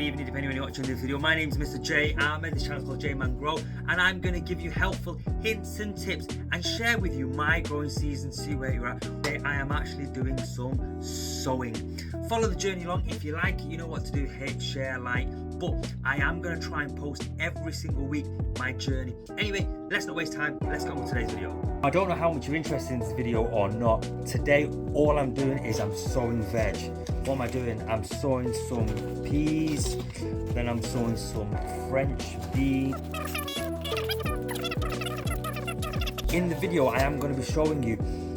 evening, depending when you're watching this video. My name is Mr. J. Ahmed. This channel is called JayManGrow, and I'm going to give you helpful hints and tips and share with you my growing season, see where you're at. Today I am actually doing some sowing. Follow the journey along. If you like it, you know what to do. Hit, share, like. But I am going to try and post every single week my journey. Anyway, let's not waste time. Let's get on with today's video. I don't know how much you're interested in this video or not. Today, all I'm doing is I'm sowing veg. What am I doing? I'm sowing some peas, then I'm sowing some French beans. In the video, I am going to be showing you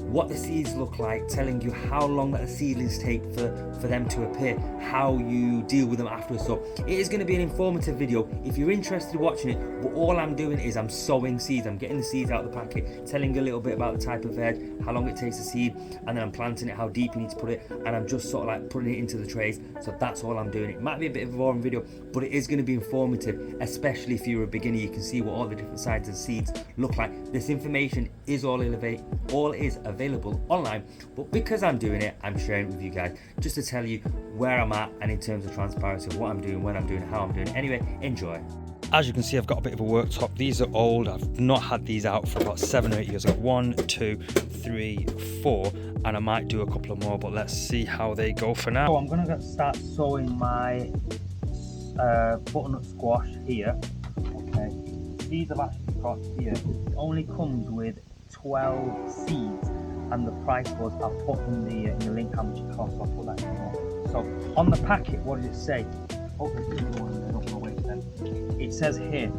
what the seeds look like, telling you how long that the seedlings take for them to appear, how you deal with them afterwards. So it is going to be an informative video if you're interested in watching it. But all I'm doing is I'm sowing seeds. I'm getting the seeds out of the packet, telling you a little bit about the type of veg, how long it takes to seed, and then I'm planting it, how deep you need to put it, and I'm just sort of like putting it into the trays. So that's all I'm doing. It might be a bit of a boring video, but it is going to be informative, especially if you're a beginner. You can see what all the different sizes of seeds look like. This information is all is available online, but because I'm doing it, I'm sharing it with you guys just to tell you where I'm at and in terms of transparency of what I'm doing, when I'm doing, how I'm doing. Anyway, enjoy. As you can see, I've got a bit of a worktop. These are old. I've not had these out for about 7 or 8 years. I've got 1, 2, 3, 4, and I might do a couple of more, but let's see how they go for now. So I'm gonna start sowing my butternut squash here. Okay, seeds I've actually got here. It only comes with 12 seeds, and the price was, I'll put in the link how much it costs. I'll put that in there. So on the packet, what does it say? Oh, there's another one there. Don't wait for them. It says here,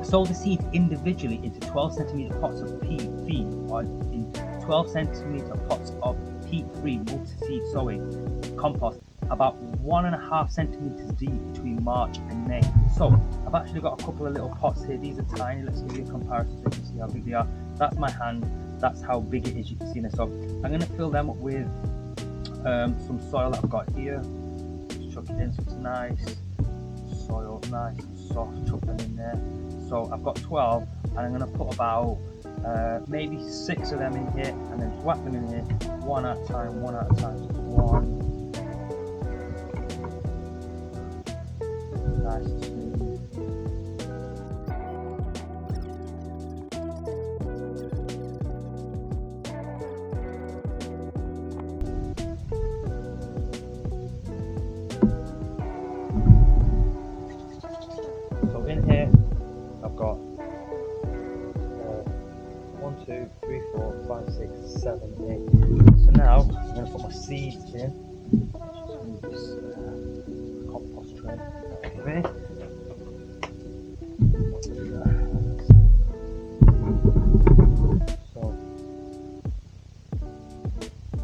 sow the seeds individually into 12 centimeter pots of peat feed, or in 12 centimeter pots of peat-free multi-seed sowing compost, about 1.5 centimeters deep between March and May. So I've actually got a couple of little pots here. These are tiny. Let's give you a comparison so you can see how big they are. That's my hand. That's how big it is. You can see this. So I'm going to fill them up with some soil that I've got here. Just chuck it in so it's nice soil, nice and soft. Chuck them in there. So I've got 12, and I'm going to put about maybe 6 of them in here, and then just whack them in here one at a time, one at a time. So one. Nice and smooth. So in here I've got 1, 2, 3, 4, 5, 6, 7, 8. So now I'm going to put my seeds in. Just move this compost tray. So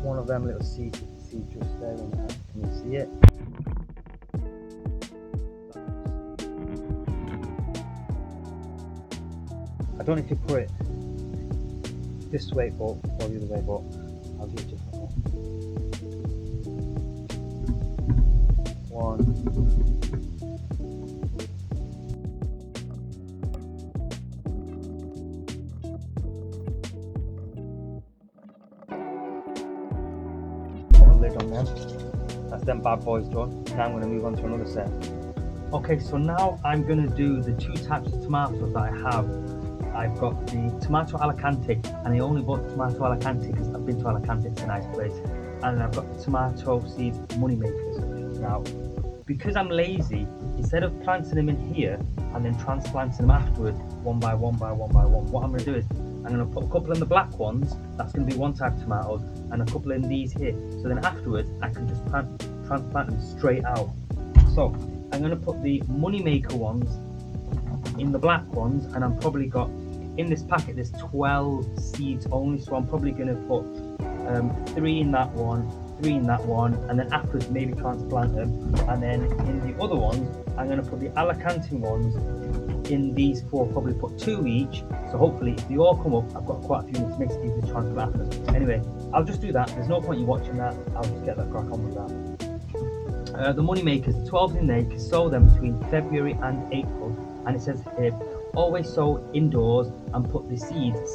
one of them little seeds you can see just there in there. Can you see it? I don't know if you put it this way or the other way, but I'll do it differently. 1. Put a lid on them. That's them bad boys done. Now I'm going to move on to another set. Okay, so now I'm going to do the 2 types of tomatoes that I have. I've got the tomato Alicante, and I only bought the tomato Alicante because I've been to Alicante. It's a nice place. And then I've got the tomato seeds moneymakers. Now, because I'm lazy, instead of planting them in here and then transplanting them afterwards, one by one, what I'm going to do is I'm going to put a couple in the black ones. That's going to be one type of tomatoes, and a couple in these here. So then afterwards, I can just transplant them straight out. So I'm going to put the moneymaker ones in the black ones, and I'm probably got in this packet there's 12 seeds only, so I'm probably going to put 3 in that one, 3 in that one, and then afterwards maybe transplant them. And then in the other ones I'm going to put the Alicante ones in these 4, probably put 2 each, so hopefully if they all come up I've got quite a few minutes to make it easy to transplant afterwards. Anyway, I'll just do that. There's no point in you watching that. I'll just get that crack on with that. The money makers, the 12 in there, you can sow them between February and April, and it says here Always sow indoors and put the seeds into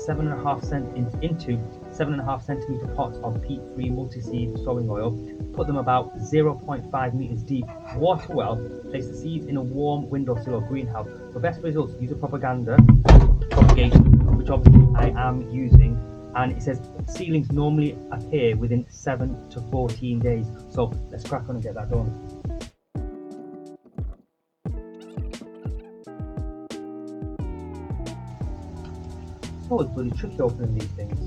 7.5 centimeter pots of peat-free multi-seed sowing oil. Put them about 0.5 meters deep. Water well. Place the seeds in a warm windowsill or greenhouse. For best results, use a propagation, which obviously I am using. And it says seedlings normally appear within 7 to 14 days. So let's crack on and get that done. It's always bloody tricky opening these things.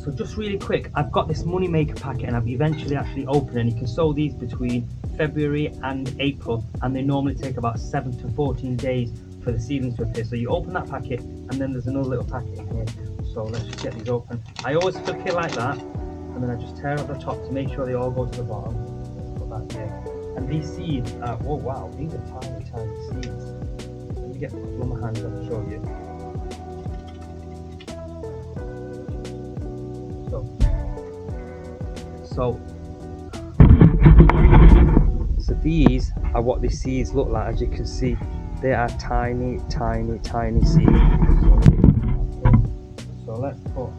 So just really quick, I've got this money maker packet and I've eventually actually opened, and you can sow these between February and April, and they normally take about 7 to 14 days for the seedlings to appear. So you open that packet, and then there's another little packet in here. So let's just get these open. I always flip it like that, and then I just tear up the top to make sure they all go to the bottom. Put that here. And these seeds are, oh wow, these are tiny, tiny seeds. Let me get a couple of my hands, I can show you. So these are what the seeds look like. As you can see, they are tiny, tiny, tiny seeds. So let's put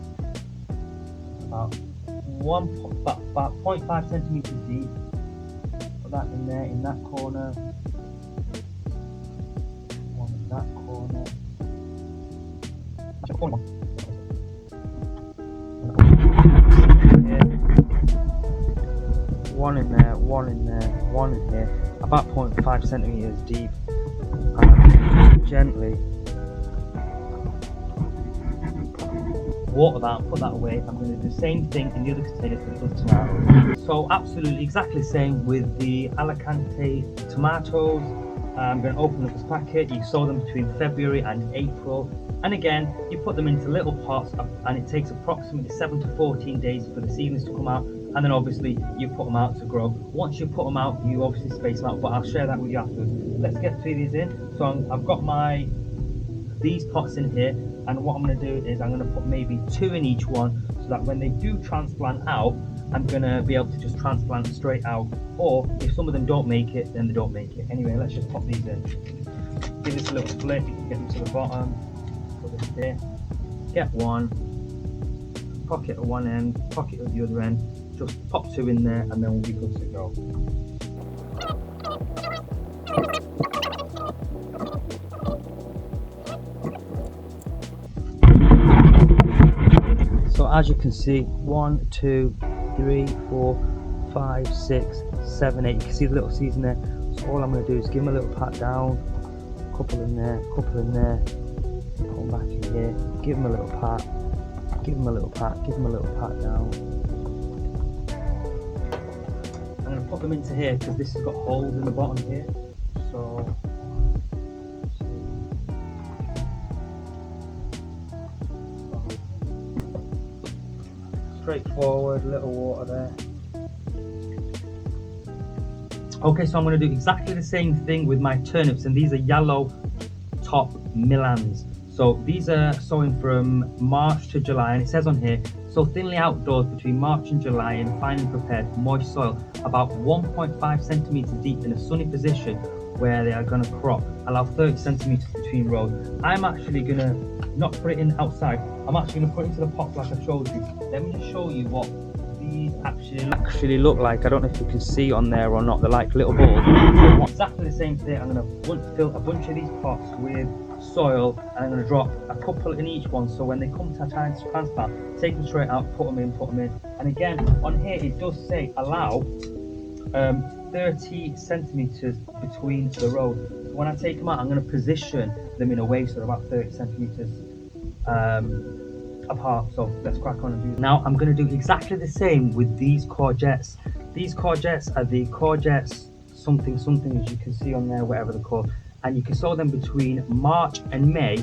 about 0.5 centimeters deep. Put that in there, in that corner. One in that corner. One in there, one in there, one in here, about 0.5 centimeters deep, and gently water that, put that away. I'm going to do the same thing in the other containers that it does tomatoes. So absolutely exactly the same with the Alicante tomatoes. I'm going to open up this packet. You sow them between February and April, and again you put them into little pots, and it takes approximately 7 to 14 days for the seedlings to come out, and then obviously you put them out to grow. Once you put them out, you obviously space them out, but I'll share that with you afterwards. Let's get these in. So I've got these pots in here, and what I'm going to do is I'm going to put maybe 2 in each one, so that when they do transplant out, I'm going to be able to just transplant straight out, or if some of them don't make it, then they don't make it. Anyway, let's just pop these in. Give this a little split, you can get them to the bottom. Put this here. Get one, pocket at one end, pocket at the other end, just pop 2 in there, and then we'll be good to go. So as you can see, 1, 2, 3, 4, 5, 6, 7, 8. You can see the little seeds in there. So all I'm going to do is give them a little pat down, couple in there, couple in there, put them back in here, give them a little pat, give them a little pat, give them a little pat down. I'm going to put them into here because this has got holes in the bottom here. So straightforward, little water there. Okay, so I'm going to do exactly the same thing with my turnips, and these are yellow top Milans. So these are sowing from March to July, and it says on here, sow thinly outdoors between March and July in finely prepared moist soil, about 1.5 centimeters deep in a sunny position where they are going to crop. Allow 30 centimeters between rows. I'm actually going to not put it in outside. I'm actually going to put it into the pots like I showed you. Let me just show you what these actually look like. I don't know if you can see on there or not. They're like little balls. Exactly the same thing. I'm going to fill a bunch of these pots with soil, and I'm going to drop a couple in each one, so when they come to time to transplant, take them straight out, put them in. And again, on here it does say allow 30 centimeters between the rows. So when I take them out, I'm going to position them in a way so they're about 30 centimeters apart. So let's crack on and do that. Now I'm going to do exactly the same with these courgettes. These courgettes are the courgettes something, as you can see on there, whatever they're called, and you can sow them between March and May,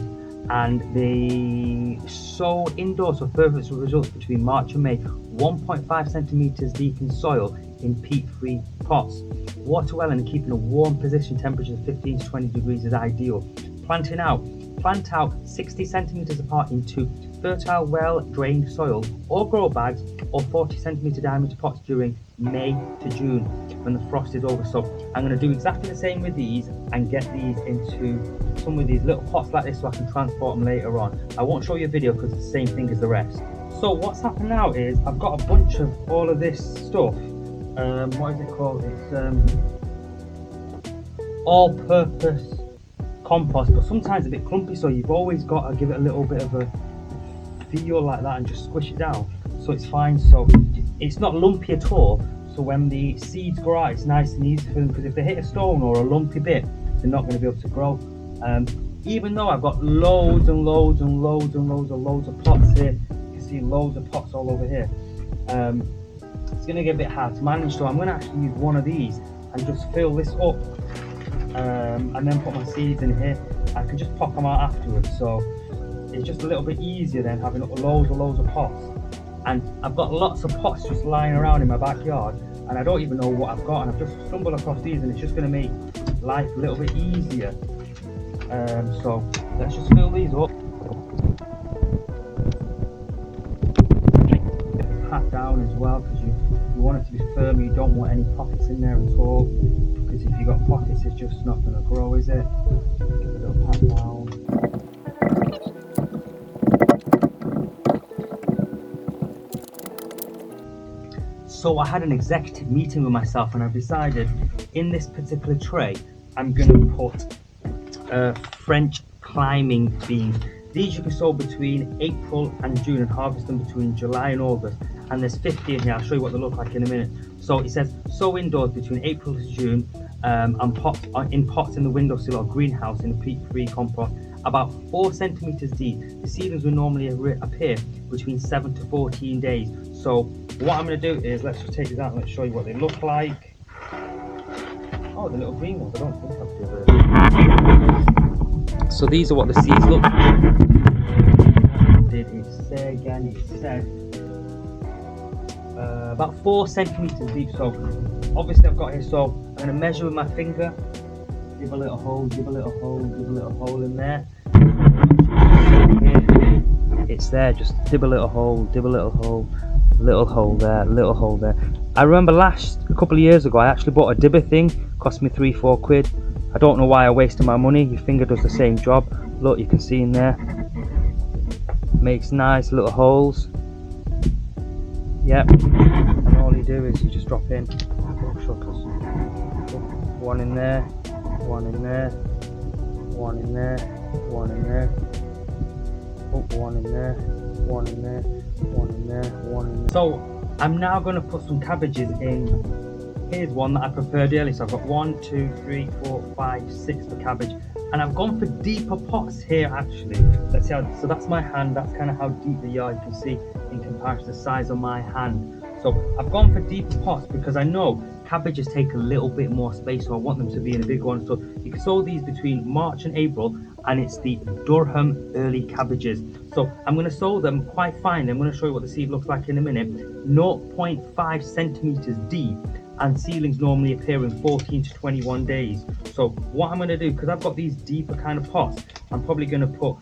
and they sow indoors for perfect results between March and May, 1.5 centimeters deep in soil in peat-free pots. Water well and keep in a warm position. Temperature of 15 to 20 degrees is ideal. Planting out. Plant out 60 centimeters apart into fertile, well-drained soil or grow bags, or 40 centimeter diameter pots during May to June when the frost is over. So I'm going to do exactly the same with these and get these into some of these little pots like this so I can transport them later on. I won't show you a video because it's the same thing as the rest. So what's happened now is I've got a bunch of all of this stuff. What is it called? It's all-purpose compost, but sometimes a bit clumpy, so you've always got to give it a little bit of a feel like that and just squish it down so it's fine. So it's not lumpy at all, so when the seeds grow out it's nice and easy for them, because if they hit a stone or a lumpy bit they're not going to be able to grow. Even though I've got loads and loads and loads and loads and loads of pots here, you can see loads of pots all over here, it's going to get a bit hard to manage, so I'm going to actually use one of these and just fill this up, and then put my seeds in here. I can just pop them out afterwards, so it's just a little bit easier than having loads and loads of pots. And I've got lots of pots just lying around in my backyard and I don't even know what I've got, and I've just stumbled across these and it's just going to make life a little bit easier. So let's just fill these up. Pat down as well, because you want it to be firm. You don't want any pockets in there at all, because if you've got pockets it's just not going to grow, is it? Give it a little pat down. So I had an executive meeting with myself and I've decided in this particular tray I'm going to put French climbing beans. These you can sow between April and June and harvest them between July and August, and there's 50 in here. I'll show you what they look like in a minute. So it says sow indoors between April to June, and in pots in the windowsill or greenhouse in a peat-free compost about 4 centimeters deep. The seedlings will normally appear between 7 to 14 days. So what I'm going to do is, let's just take these out and let's show you what they look like. Oh, the little green ones, I don't think I've done. So these are what the seeds look like. Did it say again? It said about 4 centimeters deep. So obviously I've got here, so I'm going to measure with my finger, give a little hole, give a little hole, give a little hole in there. It's there, just dib a little hole, dib a little hole, little hole there, little hole there. I remember a couple of years ago I actually bought a dibber thing, cost me 3-4 quid. I don't know why I wasted my money. Your finger does the same job. Look, you can see in there, makes nice little holes. Yep, and all you do is you just drop in one in there, one in there, one in there, one in there, one in there, one in there, one in there, one in there. So I'm now going to put some cabbages in. Here's one that I prepared earlier. So I've got 1, 2, 3, 4, 5, 6 for cabbage, and I've gone for deeper pots here actually. Let's see how, so that's my hand, that's kind of how deep they are. You can see in comparison to the size of my hand. So I've gone for deeper pots because I know cabbages take a little bit more space, so I want them to be in a big one. So you can sow these between March and April, and it's the Durham early cabbages. So I'm going to sow them quite fine. I'm going to show you what the seed looks like in a minute. 0.5 centimeters deep, and seedlings normally appear in 14 to 21 days. So what I'm going to do, because I've got these deeper kind of pots, I'm probably going to put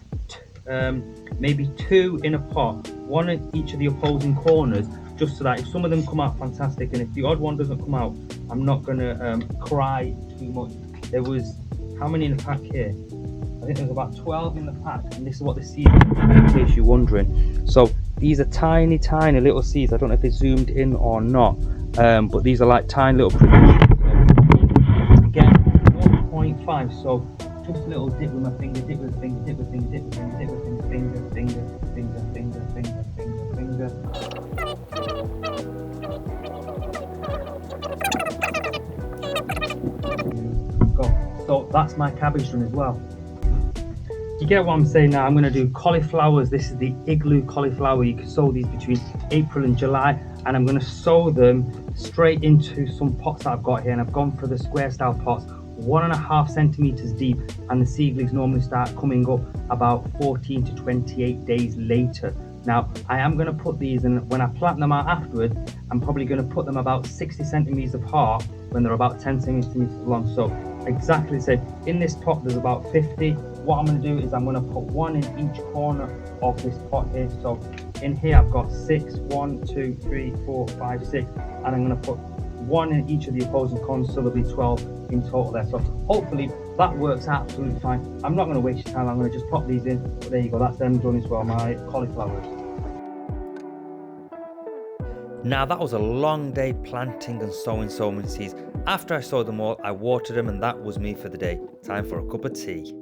maybe 2 in a pot, 1 in each of the opposing corners, just so that if some of them come out, fantastic, and if the odd one doesn't come out, I'm not going to cry too much. There was, how many in the pack here? I think there's about 12 in the pack, and this is what the seeds are, in case you're wondering. So these are tiny, tiny little seeds. I don't know if they zoomed in or not, but these are like tiny little prickles. Again, 1.5, so just a little dip with my finger, dip with finger, dip with finger, dip with finger, dip with finger, finger, finger, finger, finger, finger, finger, finger. Go. So that's my cabbage done as well. You get what I'm saying now? I'm going to do cauliflowers. This is the igloo cauliflower. You can sow these between April and July, and I'm going to sow them straight into some pots that I've got here, and I've gone for the square style pots, 1.5 centimeters deep, and the seedlings normally start coming up about 14 to 28 days later. Now I am going to put these, and when I plant them out afterwards, I'm probably going to put them about 60 centimeters apart when they're about 10 centimeters long. So exactly the same. In this pot there's about 50. What I'm going to do is I'm going to put 1 in each corner of this pot here. So In here I've got 6, 1, 2, 3, 4, 5, 6, and I'm going to put 1 in each of the opposing corners, so there'll be 12 in total there. So hopefully that works absolutely fine. I'm not going to waste your time, I'm going to just pop these in. But there you go, that's them done as well, my cauliflowers. Now that was a long day planting and sowing so many seeds. After I sowed them all, I watered them, and that was me for the day. Time for a cup of tea.